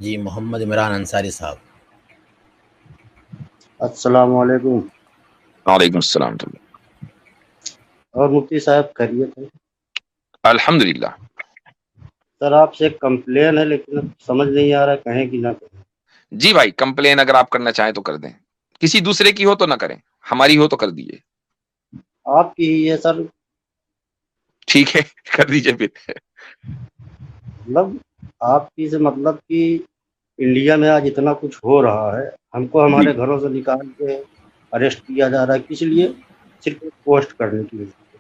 جی محمد عمران انصاری صاحب. السلام علیکم. وعلیکم السلام. اور مفتی صاحب خیریت ہے؟ الحمد للہ. سر آپ سے ایک کمپلین ہے لیکن سمجھ نہیں آ رہا کہیں کہ نہ کہیں. جی بھائی، کمپلین اگر آپ کرنا چاہیں تو کر دیں، کسی دوسرے کی ہو تو نہ کریں، ہماری ہو تو کر دیجیے. آپ کی ہی ہے سر. ٹھیک ہے، کر دیجیے پھر. مطلب آپ کی سے مطلب کہ انڈیا میں آج اتنا کچھ ہو رہا ہے، ہم کو جی ہمارے گھروں سے نکال کے اریسٹ کیا جا رہا ہے، کس لیے؟ صرف ایک پوسٹ کرنے کی وجہ سے.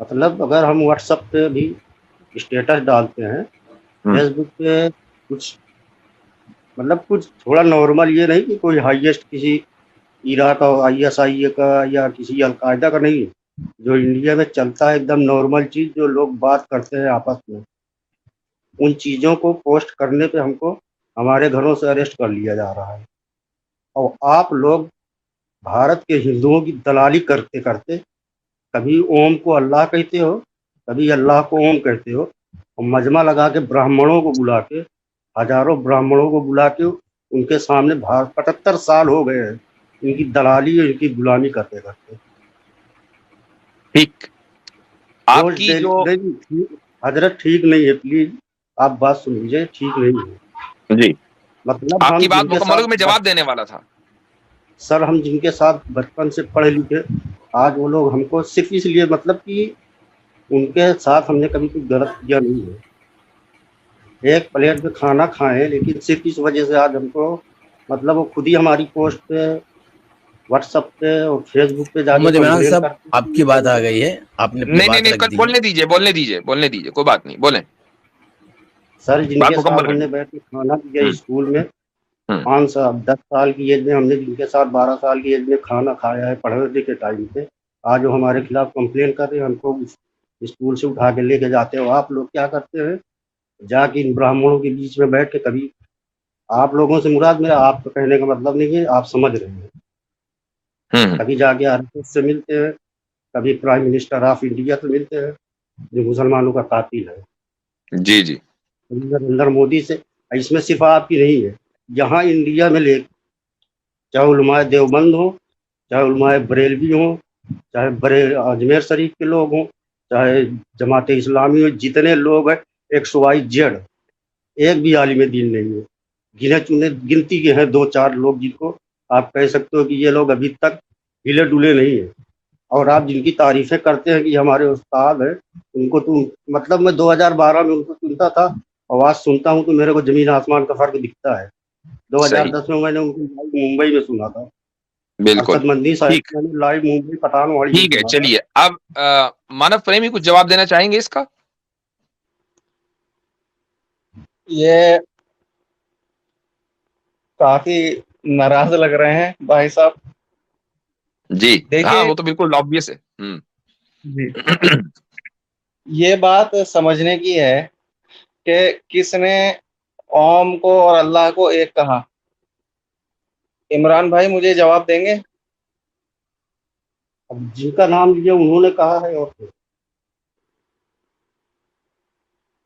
مطلب اگر ہم واٹس ایپ پہ بھی اسٹیٹس ڈالتے ہیں، فیس بک پہ کچھ مطلب کچھ تھوڑا نارمل، یہ نہیں کہ کوئی ہائیسٹ کسی عراق کا ISI کا یا کسی القاعدہ کا نہیں ہے، جو انڈیا میں چلتا ہے ایک دم نارمل چیز جو لوگ بات کرتے ہیں آپس میں، ان چیزوں کو پوسٹ کرنے پہ ہم کو ہمارے گھروں سے اریسٹ کر لیا جا رہا ہے. اور آپ لوگ بھارت کے ہندوؤں کی دلالی کرتے کرتے کبھی اوم کو اللہ کہتے ہو، کبھی اللہ کو اوم کہتے ہو، اور مجمع لگا کے براہمنوں کو بلا کے، ہزاروں براہمنوں کو بلا کے ان کے سامنے 75 سال ہو گئے ہیں ان کی دلالی اور ان کی غلامی کرتے کرتے. ٹھیک. آپ روز کی جو ڈیلی حضرت ٹھیک نہیں ہے، پلیز آپ بات سن لیجیے، ٹھیک نہیں ہے. جی مطلب آپ ہم کی بات جن کے مکمل ہو، میں ساتھ جواب دینے والا تھا. سر ہم جن کے ساتھ بچپن سے پڑھے لکھے، آج وہ لوگ ہم کو صرف اس لیے مطلب کہ ان کے ساتھ ہم نے کبھی کچھ غلط کیا نہیں ہے، ایک پلیٹ میں کھانا کھائیں، لیکن صرف اس وجہ سے آج ہم کو مطلب وہ خود ہی ہماری پوسٹ پہ واٹس ایپ پہ اور فیس بک پہ جا کے محمد عمران کمپلین صاحب کرتے آپ کی بات آ گئی ہے، آپ نے اپنی نہیں نہیں بات نہیں، رکھ دی ہے. بولنے دیجیے، بولنے دیجیے، کوئی بات نہیں، بولیں. سر جن بات کے مکمل ساتھ ہم کریں. نے بیٹھ کے کھانا کیا اسکول میں، ہوں 10 سال کی ایج میں ہم نے جن کے ساتھ 12 سال کی ایج میں کھانا کھایا ہے پڑھنے کے ٹائم پہ، آج وہ ہمارے خلاف کمپلین کر رہے ہیں، ہم کو اسکول سے اٹھا کے لے کے جاتے ہو. آپ لوگ کیا کرتے ہیں؟ جا کے ان براہمنوں کے بیچ میں بیٹھ کے، کبھی آپ لوگوں سے مراد میرا آپ کو کہنے کا مطلب نہیں ہے، آپ سمجھ رہے ہیں، ہوں کبھی جا کے RSS سے ملتے ہیں، کبھی پرائم منسٹر آف انڈیا سے ملتے ہیں جو مسلمانوں کا قاتل ہے، جی جی نریندر مودی سے. اس میں صرف آپ کی نہیں ہے، یہاں انڈیا میں لے چاہے علماء دیوبند ہوں، چاہے علماء بریلوی ہوں، چاہے اجمیر شریف کے لوگ ہوں، چاہے جماعت اسلامی ہو، جتنے لوگ ہیں XYZ، ایک بھی عالم دین نہیں ہے. گنے چنے گنتی کے ہیں 2-4 لوگ جن کو آپ کہہ سکتے ہو کہ یہ لوگ ابھی تک ہلے ڈلے نہیں ہیں. اور آپ جن کی تعریفیں کرتے ہیں کہ یہ ہمارے استاد ہیں، ان کو تو مطلب میں 2012 میں ان کو سنتا تھا، آواز سنتا ہوں تو میرے کو زمین آسمان کا فرق دکھتا ہے. صحیح، 2010 میں نے ان کو ممبئی میں سنا تھا، بالکل. ارشد مندی ٹھیک، صاحب میں نے لائیو ممبئی پٹھان والی میں ٹھیک ہے. سنا تھا. چلیے اب مانو پریمی کچھ جواب دینا چاہیں گے اس کا؟ یہ کافی ناراض لگ رہے ہیں بھائی صاحب. جی ہاں، دیکھیے وہ تو بالکل آبویس ہے. جی، یہ بات سمجھنے کی ہے کہ کس نے اوم کو اور اللہ کو ایک کہا. عمران بھائی مجھے جواب دیں گے؟ اب جن کا نام لیا انہوں نے کہا ہے، اور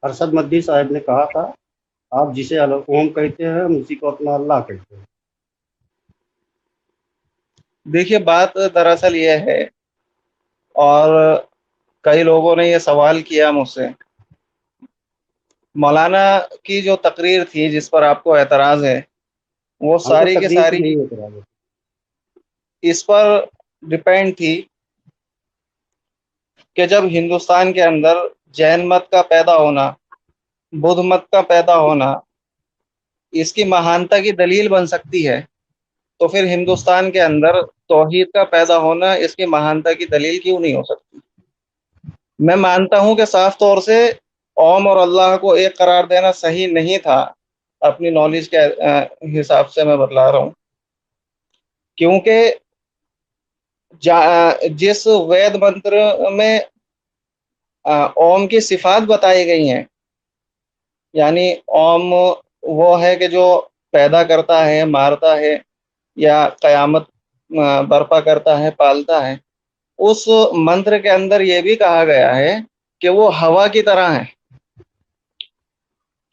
ارشد مدی صاحب نے کہا تھا آپ جسے اوم کہتے ہیں ہم اسی کو اپنا اللہ کہتے ہیں. دیکھیے بات دراصل یہ ہے، اور کئی لوگوں نے یہ سوال کیا مجھ سے، مولانا کی جو تقریر تھی جس پر آپ کو اعتراض ہے، وہ ہم کو ساری کی تقریر سے ساری نہیں اعتراض ہے. اس پر ڈپینڈ تھی کہ جب ہندوستان کے اندر جین مت کا پیدا ہونا، بدھ مت کا پیدا ہونا اس کی مہانتا کی دلیل بن سکتی ہے، تو پھر ہندوستان کے اندر توحید کا پیدا ہونا اس کی مہانتا کی دلیل کیوں نہیں ہو سکتی؟ میں مانتا ہوں کہ صاف طور سے اوم اور اللہ کو ایک قرار دینا صحیح نہیں تھا، اپنی نالج کے حساب سے میں بتلا رہا ہوں، کیونکہ جس وید منتر میں اوم کی صفات بتائی گئی ہیں، یعنی اوم وہ ہے کہ جو پیدا کرتا ہے، مارتا ہے، یا قیامت برپا کرتا ہے، پالتا ہے، اس منتر کے اندر یہ بھی کہا گیا ہے کہ وہ ہوا کی طرح ہے.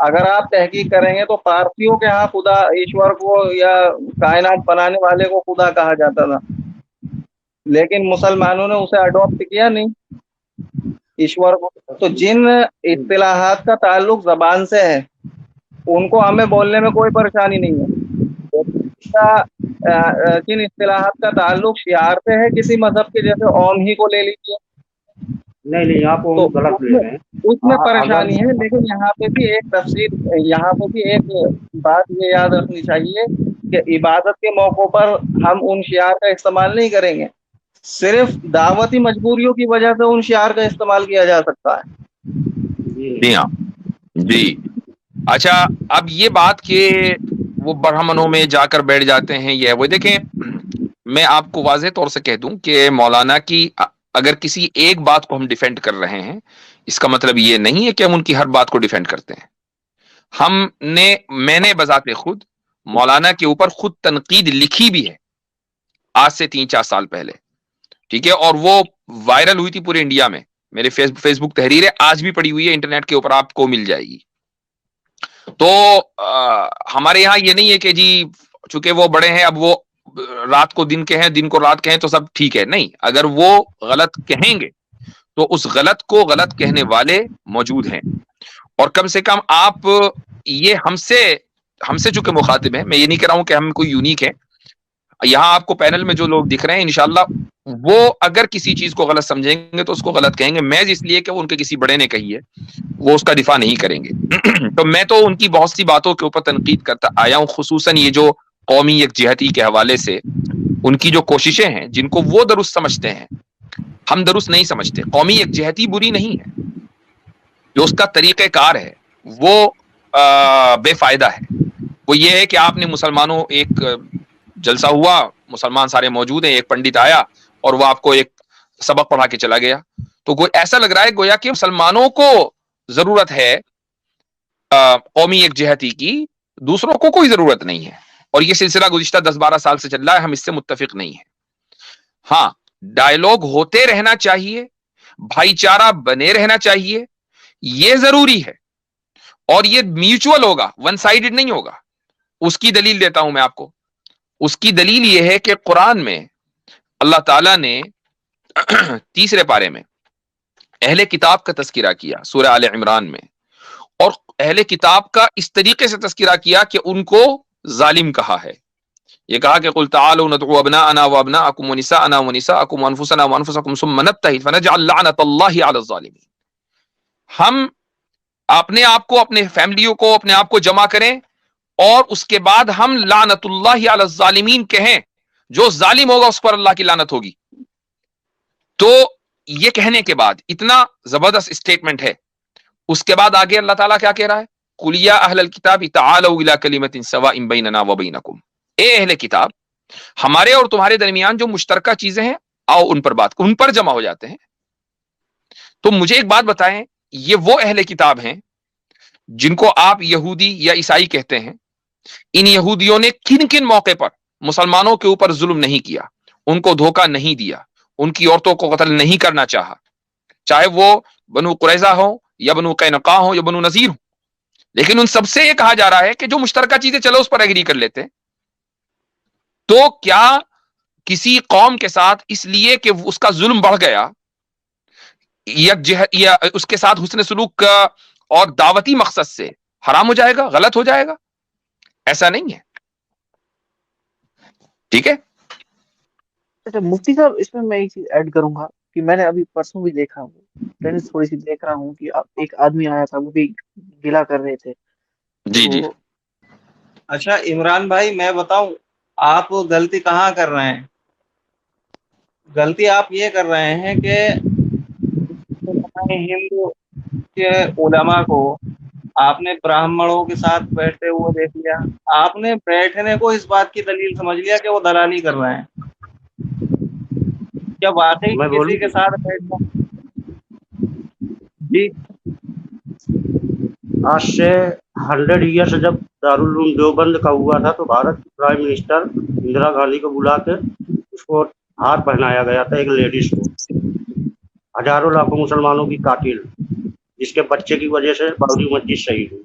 اگر آپ تحقیق کریں گے تو پارسیوں کے ہاں خدا ایشور کو یا کائنات بنانے والے کو خدا کہا جاتا تھا، لیکن مسلمانوں نے اسے اڈاپٹ کیا نہیں ایشور کو. تو جن اصطلاحات کا تعلق زبان سے ہے ان کو ہمیں بولنے میں کوئی پریشانی نہیں ہے. جن اصطلاحات کا تعلق شعار سے ہے کسی مذہب کے، جیسے اوم ہی کو لے لیجیے، نہیں آپ تو غلط لے رہے ہیں. اس میں پریشانی ہے. لیکن یہاں پہ بھی ایک تفصیل، یہاں پہ بھی ایک بات یہ یاد رکھنی چاہیے کہ عبادت کے موقع پر ہم ان شعار کا استعمال نہیں کریں گے، صرف دعوتی مجبوریوں کی وجہ سے ان شعار کا استعمال کیا جا سکتا ہے. جی ہاں جی. اچھا اب یہ بات کہ وہ برہمنوں میں جا کر بیٹھ جاتے ہیں، یہ وہ دیکھیں، میں آپ کو واضح طور سے کہہ دوں کہ مولانا کی اگر کسی ایک بات کو ہم ڈیفینڈ کر رہے ہیں، اس کا مطلب یہ نہیں ہے کہ ہم ان کی ہر بات کو ڈیفینڈ کرتے ہیں. میں نے بذات خود مولانا کے اوپر خود تنقید لکھی بھی ہے آج سے 3-4 سال پہلے، ٹھیک ہے، اور وہ وائرل ہوئی تھی پورے انڈیا میں. میرے فیس بک تحریر ہے، آج بھی پڑی ہوئی ہے انٹرنیٹ کے اوپر، آپ کو مل جائے گی. تو ہمارے یہاں یہ نہیں ہے کہ جی چونکہ وہ بڑے ہیں اب وہ رات کو دن کے ہیں، دن کو رات کے ہیں تو سب ٹھیک ہے. نہیں، اگر وہ غلط کہیں گے تو اس غلط کو غلط کہنے والے موجود ہیں، اور کم سے کم آپ یہ ہم سے چونکہ مخاطب ہیں، میں یہ نہیں کہہ رہا ہوں کہ ہم کوئی یونیک ہے. یہاں آپ کو پینل میں جو لوگ دکھ رہے ہیں انشاءاللہ وہ اگر کسی چیز کو غلط سمجھیں گے تو اس کو غلط کہیں گے، محض اس لیے کہ وہ ان کے کسی بڑے نے کہی ہے، وہ اس کا دفاع نہیں کریں گے. تو میں تو ان کی بہت سی باتوں کے اوپر تنقید کرتا آیا ہوں، خصوصاً یہ جو قومی یکجہتی کے حوالے سے ان کی جو کوششیں ہیں جن کو وہ درست سمجھتے ہیں، ہم درست نہیں سمجھتے. قومی یکجہتی بری نہیں ہے، جو اس کا طریقہ کار ہے وہ بے فائدہ ہے. وہ یہ ہے کہ آپ نے مسلمانوں، ایک جلسہ ہوا، مسلمان سارے موجود ہیں، ایک پنڈت آیا اور وہ آپ کو ایک سبق پڑھا کے چلا گیا، تو ایسا لگ رہا ہے گویا کہ مسلمانوں کو ضرورت ہے قومی یکجہتی کی، دوسروں کو کوئی ضرورت نہیں ہے. اور یہ سلسلہ گزشتہ 10-12 سال سے چل رہا ہے، ہم اس سے متفق نہیں ہیں. ہاں ڈائیلاگ ہوتے رہنا چاہیے، بھائی چارہ بنے رہنا چاہیے، یہ ضروری ہے، اور یہ میوچول ہوگا، ون سائیڈڈ نہیں ہوگا. اس کی دلیل دیتا ہوں میں آپ کو. اس کی دلیل یہ ہے کہ قرآن میں اللہ تعالیٰ نے 3 پارے میں اہل کتاب کا تذکرہ کیا سورہ آل عمران میں، اور اہل کتاب کا اس طریقے سے تذکرہ کیا کہ ان کو ظالم کہا ہے. یہ کہا کہ قل تعالوا ندعو ابناءنا وابناءکم ونساءنا ونساءکم وانفسنا وانفسکم ثم نبتہل فنجعل لعنۃ اللہ علی الظالمین. ہم اپنے آپ کو، اپنے فیملیوں کو، اپنے آپ کو جمع کریں اور اس کے بعد ہم لعنت اللہ علی الظالمین کہیں، جو ظالم ہوگا اس پر اللہ کی لعنت ہوگی. تو یہ کہنے کے بعد اتنا زبردست اسٹیٹمنٹ ہے، اس کے بعد آگے اللہ تعالیٰ کیا کہہ رہا ہے؟ قل یا اہل الکتاب تعالوا الی کلمۃ سواء بیننا وبینکم. اے اہل کتاب، ہمارے اور تمہارے درمیان جو مشترکہ چیزیں ہیں آؤ ان پر بات، ان پر جمع ہو جاتے ہیں. تو مجھے ایک بات بتائیں، یہ وہ اہل کتاب ہیں جن کو آپ یہودی یا عیسائی کہتے ہیں، ان یہودیوں نے کن کن موقع پر مسلمانوں کے اوپر ظلم نہیں کیا، ان کو دھوکہ نہیں دیا، ان کی عورتوں کو قتل نہیں کرنا چاہا، چاہے وہ بنو قریظہ ہو یا بنو قینقاع ہو یا بنو نذیر ہو. لیکن ان سب سے یہ کہا جا رہا ہے کہ جو مشترکہ چیزیں چلو اس پر ایگری کر لیتے. تو کیا کسی قوم کے ساتھ اس لیے کہ اس کا ظلم بڑھ گیا یا اس کے ساتھ حسن سلوک کا اور دعوتی مقصد سے حرام ہو جائے گا، غلط ہو جائے گا؟ ایسا نہیں ہے. ٹھیک ہے. اچھا مفتی صاحب، اس میں میں ایک چیز ایڈ کروں گا کہ میں نے ابھی پرسوں بھی دیکھا ہوں، ٹینس تھوڑی سی دیکھ رہا ہوں کہ ایک آدمی آیا تھا، وہ بھی گلا کر رہے تھے. جی جی. اچھا عمران بھائی میں بتاؤں آپ غلطی کہاں کر رہے ہیں؟ غلطی آپ یہ کر رہے ہیں کہ ہندو کے علماء کو آپ نے براہمڑوں کے ساتھ بیٹھتے ہوئے دیکھ لیا، آپ نے بیٹھنے کو اس بات کی دلیل سمجھ لیا کہ وہ دلالی کر رہے ہیں. کیا واقعی کسی کے ساتھ بیٹھنا؟ جی آج سے 100 ایئرس جب دارالعلوم دیوبند کا ہوا تھا تو بھارت کی پرائم منسٹر اندرا گاندھی کو بلا کے اس کو ہار پہنایا گیا تھا، ایک لیڈیز کو، ہزاروں لاکھوں مسلمانوں کی قاتل، جس کے بچے کی وجہ سے بابری مسجد شہید ہوئی.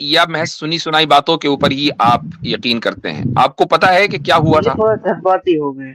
یا محض سنی سنائی باتوں کے اوپر ہی آپ یقین کرتے ہیں؟ آپ کو پتا ہے کہ کیا ہوا یہ تھا؟ تھوڑا جذباتی ہو گئے ہیں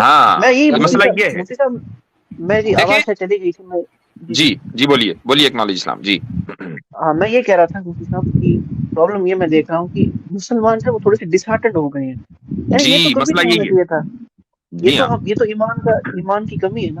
ہاں میں یہی مسئلہ یہ ہے، مفتی صاحب میں جی دیکھیں، آواز سے چلی گئی تھی میں جی جی جی بولیے بولیے اکنالج اسلام جی۔ ہاں میں یہ کہہ رہا تھا مفتی صاحب کی پرابلم یہ میں دیکھ رہا ہوں کہ مسلمان جو ہے وہ تھوڑے سے ڈسہارٹنڈ ہو گئے ہیں، یعنی یہ تو جی کبھی مسئلہ نہیں ہونا یہی ہے، چاہیے تھا، جی ہاں یہ تو ایمان کی کمی ہے نا۔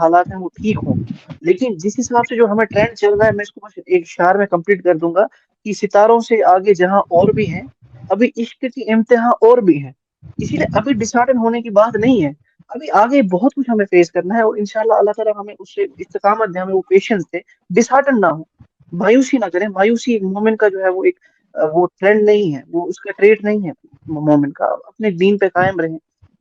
حالات ہیں وہ ٹھیک ہوں، لیکن جس حساب سے جو ہمیں ٹرینڈ چل رہا ہے، میں اس کو بس ایک اشعار میں کمپلیٹ کر دوں گا کہ ستاروں سے آگے جہاں اور بھی ہیں، ابھی عشق کی امتحان اور بھی ہیں، اسی لیے ابھی ڈسہارٹن ہونے کی بات نہیں ہے، ابھی آگے بہت کچھ ہمیں فیس کرنا ہے، اور انشاءاللہ اللہ تعالیٰ ہمیں اس سے استقامت دے، ہمیں وہ پیشنس دے، ڈسہارٹن نہ ہو، مایوسی نہ کریں۔ مایوسی ایک مومن کا جو ہے وہ ایک وہ ٹرینڈ نہیں ہے، وہ اس کا ٹریٹ نہیں ہے مومن کا۔ اپنے دین پہ قائم رہیں،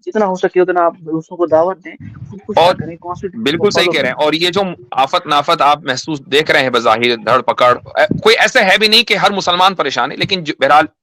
جتنا ہو سکے اتنا آپ دوسروں کو دعوت دیں، خود کچھ نہ اور کریں، کانسٹیٹیوشن کو بالکل صحیح فالو کہہ رہے کریں۔ ہیں، اور یہ جو آفت نافت آپ محسوس دیکھ رہے ہیں بظاہر دھڑ پکڑ، کوئی ایسا ہے بھی نہیں کہ ہر مسلمان پریشان ہے، لیکن بہرحال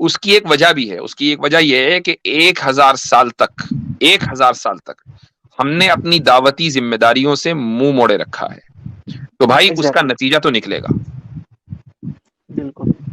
اس کی ایک وجہ بھی ہے، اس کی ایک وجہ یہ ہے کہ 1000 سال تک ہم نے اپنی دعوتی ذمہ داریوں سے منہ موڑے رکھا ہے، تو بھائی اس کا ایگزیکٹلی، نتیجہ تو نکلے گا۔ بالکل۔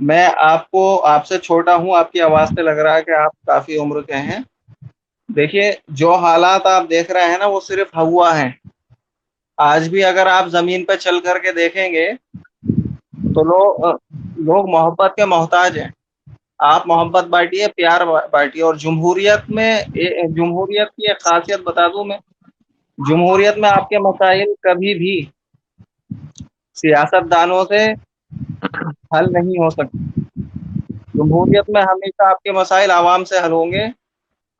میں آپ سے چھوٹا ہوں، آپ کی آواز سے لگ رہا ہے کہ آپ کافی عمر کے ہیں۔ دیکھیے، جو حالات آپ دیکھ رہے ہیں نا، وہ صرف ہوا ہے۔ آج بھی اگر آپ زمین پہ چل کر کے دیکھیں گے تو لوگ محبت کے محتاج ہیں۔ آپ محبت بانٹیے، پیار بانٹیے، اور جمہوریت کی ایک خاصیت بتا دوں میں، جمہوریت میں آپ کے مسائل کبھی بھی سیاست دانوں سے حل نہیں ہو سکتے۔ جمہوریت میں ہمیشہ آپ کے مسائل عوام سے حل ہوں گے۔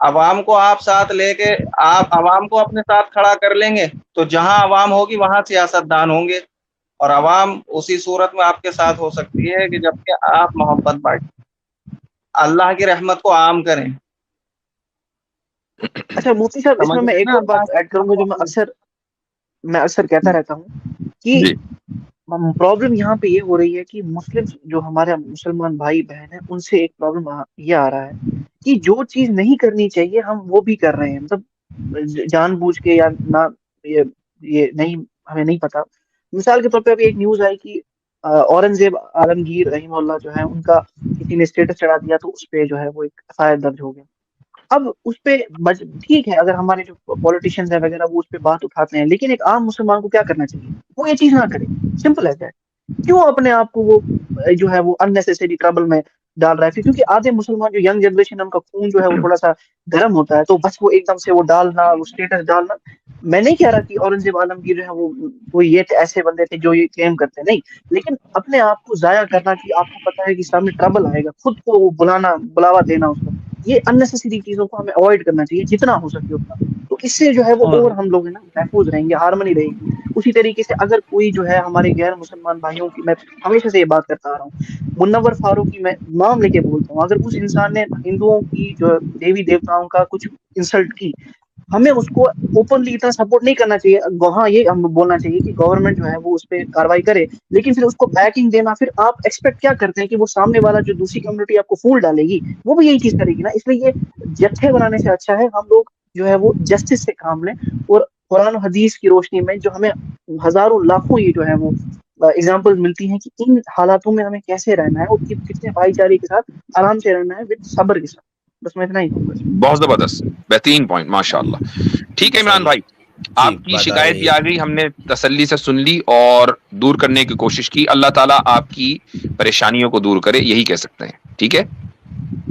عوام کو آپ ساتھ لے کے، آپ عوام کو اپنے ساتھ کھڑا کر لیں گے تو جہاں عوام ہوگی وہاں سیاست دان ہوں گے، اور عوام اسی صورت میں آپ کے ساتھ ہو سکتی ہے کہ جبکہ آپ محبت بانٹیں، اللہ کی رحمت کو عام کریں۔ اچھا مفتی صاحب، اس سمجھ میں میں رہے ہیں ایک نا اور اللہ بات کی ایڈ کروں رحمت گا کو جو عام میں اکثر کہتا رہتا ہوں کہ جی پرابلم یہاں پہ یہ ہو رہی ہے کہ مسلم جو ہمارے مسلمان بھائی بہن ہیں، ان سے ایک پرابلم یہ آ رہا ہے کہ جو چیز نہیں کرنی چاہیے ہم وہ بھی کر رہے ہیں، مطلب جان بوجھ کے یا نہ، یہ نہیں، ہمیں نہیں پتا۔ مثال کے طور پہ ابھی ایک نیوز آئی کہ اورنگزیب عالمگیر رحمہ اللہ جو ہے، ان کا کسی نے اسٹیٹس چڑھا دیا تو اس پہ جو ہے وہ ایک ایف آئی آر درج ہو گیا۔ اب اس پہ ٹھیک ہے، اگر ہمارے جو پولیٹیشینز ہیں وغیرہ وہ اس پہ بات اٹھاتے ہیں، لیکن ایک عام مسلمان کو کیا کرنا چاہیے؟ وہ یہ چیز نہ کرے، سمپل ہے دیٹ۔ کیوں اپنے آپ کو وہ جو ہے وہ اننیسیسری ٹربل میں ڈال رہا ہے؟ کیونکہ آدھے مسلمان جو ینگ جنریشن، ان کا خون جو ہے وہ تھوڑا سا گرم ہوتا ہے، تو بس وہ ایک دم سے وہ ڈالنا، وہ اسٹیٹس ڈالنا۔ میں نہیں کہہ رہا کہ اورنگزیب عالمگیر جو ہے وہ یہ ایسے بندے تھے جو یہ کلیم کرتے نہیں، لیکن اپنے آپ کو ضائع کرنا کہ آپ کو پتا ہے کہ سامنے ٹربل آئے گا، خود کو وہ بلاوا دینا اس کا، یہ اننیسیسری چیزوں کو ہمیں اوائڈ کرنا چاہیے جتنا ہو سکے اتنا، تو اس سے جو ہے وہ اور اور ہم لوگ نا محفوظ رہیں گے، ہارمنی رہے گی۔ اسی طریقے سے اگر کوئی جو ہے ہمارے غیر مسلمان بھائیوں کی، میں ہمیشہ سے یہ بات کرتا آ رہا ہوں، منور فاروقی میں نام لے کے بولتا ہوں، اگر اس انسان نے ہندوؤں کی جو دیوی دیوتاؤں کا کچھ انسلٹ کی، ہمیں اس کو اوپنلی اتنا سپورٹ نہیں کرنا چاہیے۔ ہاں یہ ہم بولنا چاہیے کہ گورنمنٹ جو ہے وہ اس پہ کاروائی کرے، لیکن پھر اس کو بیکنگ دینا، پھر آپ ایکسپیکٹ کیا کرتے ہیں کہ وہ سامنے والا جو دوسری کمیونٹی آپ کو پھول ڈالے گی وہ بھی یہی چیز کرے گی نا؟ اس لیے یہ جتھے بنانے سے اچھا ہے ہم لوگ جو ہے وہ جسٹس سے کام لیں، اور قرآن و حدیث کی روشنی میں جو ہمیں ہزاروں لاکھوں یہ جو ہے وہ اگزامپل ملتی ہیں کہ ان حالاتوں میں ہمیں کیسے رہنا ہے اور کتنے بھائی چارے کے ساتھ آرام سے رہنا ہے، وتھ صبر کے ساتھ۔ بس میں اتنا ہی کہوں گا۔ بہت زبردست، بہترین پوائنٹ، ماشاء اللہ۔ ٹھیک ہے عمران چلیے بھائی، جی، آپ کی بات آ شکایت گئی بھی ہے۔ آ گئی، ہم نے تسلی سے سن لی اور دور کرنے کی کوشش کی۔ اللہ تعالیٰ آپ کی پریشانیوں کو دور کرے، یہی کہہ سکتے ہیں۔ ٹھیک ہے،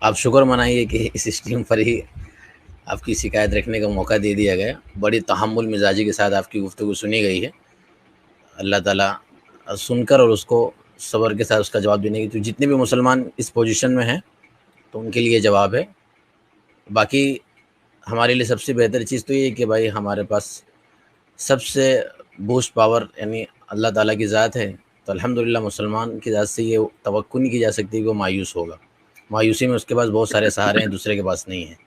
آپ شکر منائیے کہ اس اسٹریم پر ہی آپ کی شکایت رکھنے کا موقع دے دیا گیا۔ بڑی تحمل مزاجی کے ساتھ آپ کی گفتگو سنی گئی ہے۔ اللہ تعالیٰ سن کر اور اس کو صبر کے ساتھ اس کا جواب دینے کی، تو جتنے بھی مسلمان اس پوزیشن میں ہیں تو ان کے لیے جواب ہے۔ باقی ہمارے لیے سب سے بہتر چیز تو یہ ہے کہ بھائی ہمارے پاس سب سے بوسٹ پاور یعنی اللہ تعالیٰ کی ذات ہے، تو الحمدللہ مسلمان کی ذات سے یہ توقع نہیں کی جا سکتی کہ وہ مایوس ہوگا. مایوسی میں اس کے پاس بہت سارے سہارے ہیں، دوسرے کے پاس نہیں ہیں.